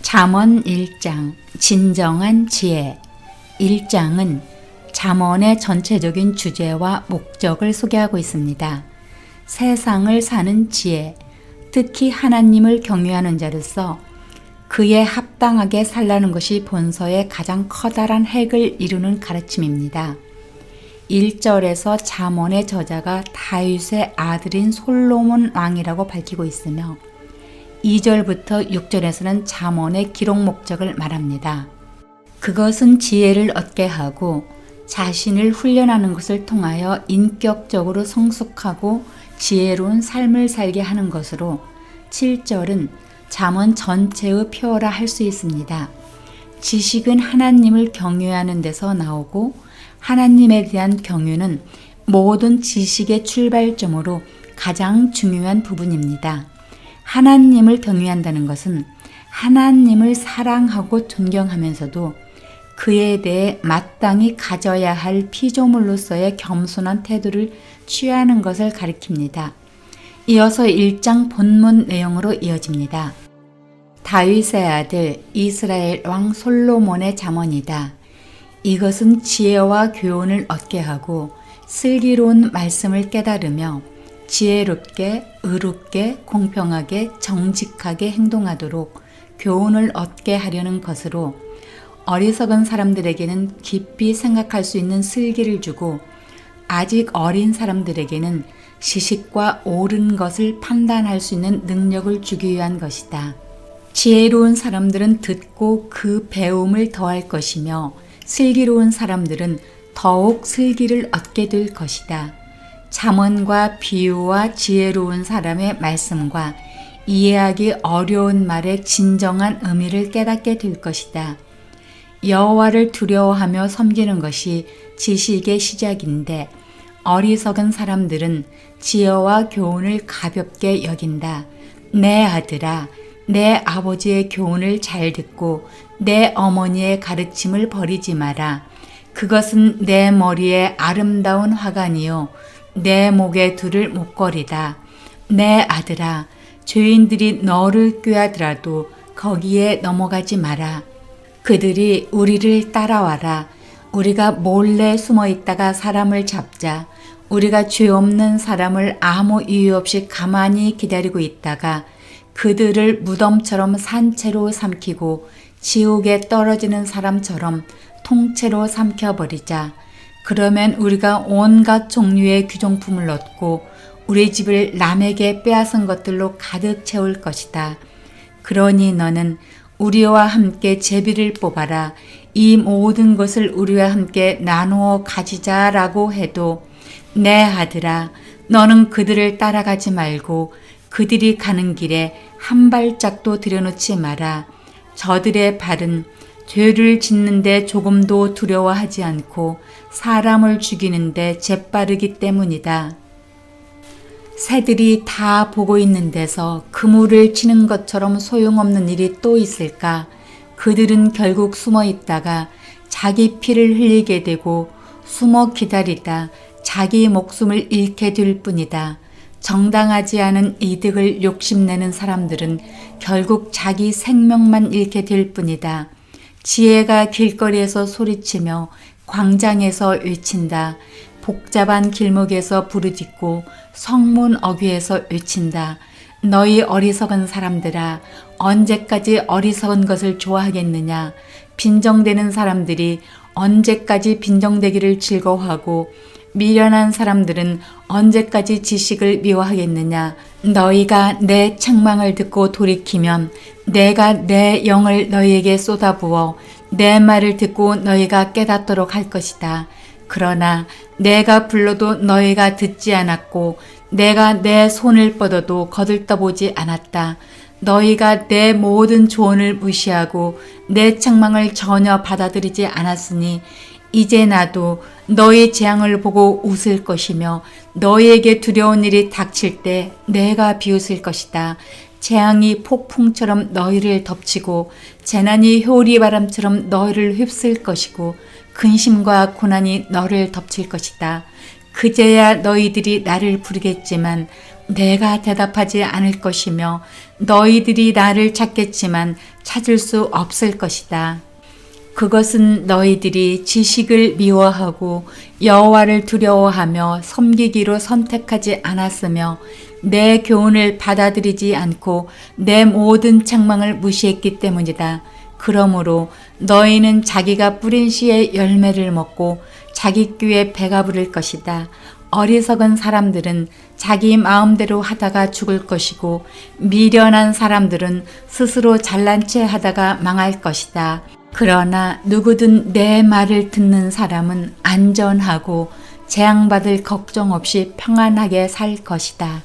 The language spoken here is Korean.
잠언 1장 진정한 지혜. 1장은 잠언의 전체적인 주제와 목적을 소개하고 있습니다. 세상을 사는 지혜, 특히 하나님을 경외하는 자로서 그에 합당하게 살라는 것이 본서의 가장 커다란 핵을 이루는 가르침입니다. 1절에서 잠언의 저자가 다윗의 아들인 솔로몬 왕이라고 밝히고 있으며 2절부터 6절에서는 잠언의 기록 목적을 말합니다. 그것은 지혜를 얻게 하고 자신을 훈련하는 것을 통하여 인격적으로 성숙하고 지혜로운 삶을 살게 하는 것으로 7절은 잠언 전체의 표어라 할 수 있습니다. 지식은 하나님을 경외하는 데서 나오고 하나님에 대한 경외는 모든 지식의 출발점으로 가장 중요한 부분입니다. 하나님을 경외한다는 것은 하나님을 사랑하고 존경하면서도 그에 대해 마땅히 가져야 할 피조물로서의 겸손한 태도를 취하는 것을 가리킵니다. 이어서 1장 본문 내용으로 이어집니다. 다윗의 아들 이스라엘 왕 솔로몬의 잠언이다. 이것은 지혜와 교훈을 얻게 하고 슬기로운 말씀을 깨달으며 지혜롭게, 의롭게, 공평하게, 정직하게 행동하도록 교훈을 얻게 하려는 것으로 어리석은 사람들에게는 깊이 생각할 수 있는 슬기를 주고 아직 어린 사람들에게는 지식과 옳은 것을 판단할 수 있는 능력을 주기 위한 것이다. 지혜로운 사람들은 듣고 그 배움을 더할 것이며 슬기로운 사람들은 더욱 슬기를 얻게 될 것이다. 잠언과 비유와 지혜로운 사람의 말씀과 이해하기 어려운 말의 진정한 의미를 깨닫게 될 것이다. 여호와를 두려워하며 섬기는 것이 지식의 시작인데 어리석은 사람들은 지혜와 교훈을 가볍게 여긴다. 내 아들아, 내 아버지의 교훈을 잘 듣고 내 어머니의 가르침을 버리지 마라. 그것은 내 머리에 아름다운 화관이요 내 목에 두를 목걸이다. 내 아들아, 죄인들이 너를 꾀하더라도 거기에 넘어가지 마라. 그들이 우리를 따라와라. 우리가 몰래 숨어 있다가 사람을 잡자. 우리가 죄 없는 사람을 아무 이유 없이 가만히 기다리고 있다가 그들을 무덤처럼 산채로 삼키고 지옥에 떨어지는 사람처럼 통째로 삼켜버리자. 그러면 우리가 온갖 종류의 귀종품을 얻고 우리 집을 남에게 빼앗은 것들로 가득 채울 것이다. 그러니 너는 우리와 함께 제비를 뽑아라. 이 모든 것을 우리와 함께 나누어 가지자라고 해도 내 아들아, 너는 그들을 따라가지 말고 그들이 가는 길에 한 발짝도 들여놓지 마라. 저들의 발은 죄를 짓는데 조금도 두려워하지 않고 사람을 죽이는데 재빠르기 때문이다. 새들이 다 보고 있는 데서 그물을 치는 것처럼 소용없는 일이 또 있을까? 그들은 결국 숨어 있다가 자기 피를 흘리게 되고 숨어 기다리다 자기 목숨을 잃게 될 뿐이다. 정당하지 않은 이득을 욕심내는 사람들은 결국 자기 생명만 잃게 될 뿐이다. 지혜가 길거리에서 소리치며 광장에서 외친다. 복잡한 길목에서 부르짖고 성문 어귀에서 외친다. 너희 어리석은 사람들아, 언제까지 어리석은 것을 좋아하겠느냐? 빈정대는 사람들이 언제까지 빈정대기를 즐거워하고 미련한 사람들은 언제까지 지식을 미워하겠느냐? 너희가 내 책망을 듣고 돌이키면 내가 내 영을 너희에게 쏟아부어 내 말을 듣고 너희가 깨닫도록 할 것이다. 그러나 내가 불러도 너희가 듣지 않았고 내가 내 손을 뻗어도 거들떠보지 않았다. 너희가 내 모든 조언을 무시하고 내 책망을 전혀 받아들이지 않았으니 이제 나도 너희 재앙을 보고 웃을 것이며 너희에게 두려운 일이 닥칠 때 내가 비웃을 것이다. 재앙이 폭풍처럼 너희를 덮치고 재난이 효리바람처럼 너희를 휩쓸 것이고 근심과 고난이 너를 덮칠 것이다. 그제야 너희들이 나를 부르겠지만 내가 대답하지 않을 것이며 너희들이 나를 찾겠지만 찾을 수 없을 것이다. 그것은 너희들이 지식을 미워하고 여호와를 두려워하며 섬기기로 선택하지 않았으며 내 교훈을 받아들이지 않고 내 모든 책망을 무시했기 때문이다. 그러므로 너희는 자기가 뿌린 씨의 열매를 먹고 자기 꾀에 배가 부를 것이다. 어리석은 사람들은 자기 마음대로 하다가 죽을 것이고 미련한 사람들은 스스로 잘난 체 하다가 망할 것이다. 그러나 누구든 내 말을 듣는 사람은 안전하고 재앙받을 걱정 없이 평안하게 살 것이다.